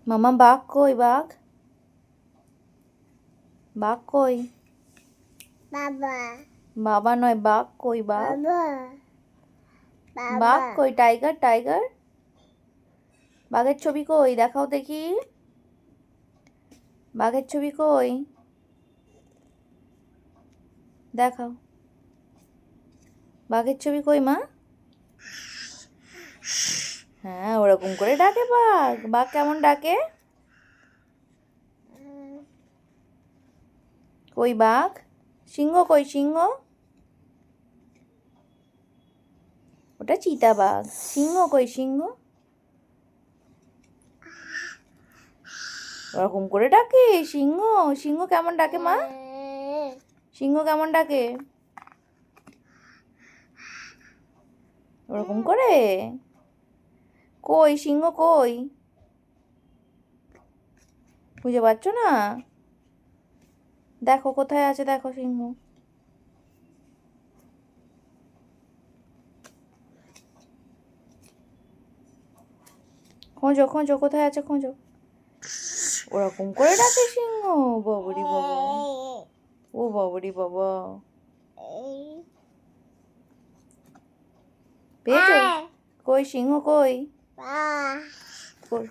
মামা বাঘ কই? বাঘ বাঘ কই? বাবা বাবা নয়, বাঘ কই? বাঘ বাবা বাঘ কই? টাইগার টাইগার বাঘের ছবি কই? দেখাও দেখি। বাঘের ছবি কই? দেখাও। বাঘের ছবি কই মা? হ্যাঁ, ওরকম করে ডাকে বাঘ। বাঘ কেমন ডাকে? কই বাঘ? সিংহ কই? সিংহ? ওটা চিতা বাঘ। সিংহ কই? সিংহ? ওরকম করে ডাকে সিংহ? সিংহ কেমন ডাকে মা? সিংহ কেমন ডাকে? ওরকম করে? কই সিংহ কই? বুঝে পাচ্ছ না? দেখো কোথায় আছে, দেখো সিংহ। খোঁজো খোঁজো, কোথায় আছে খোঁজো। ওরকম করে ডাকে সিংহ? বাবরি বাবা, ও বাবরি বাবা। পেয়েছো? কই সিংহ কই? কই?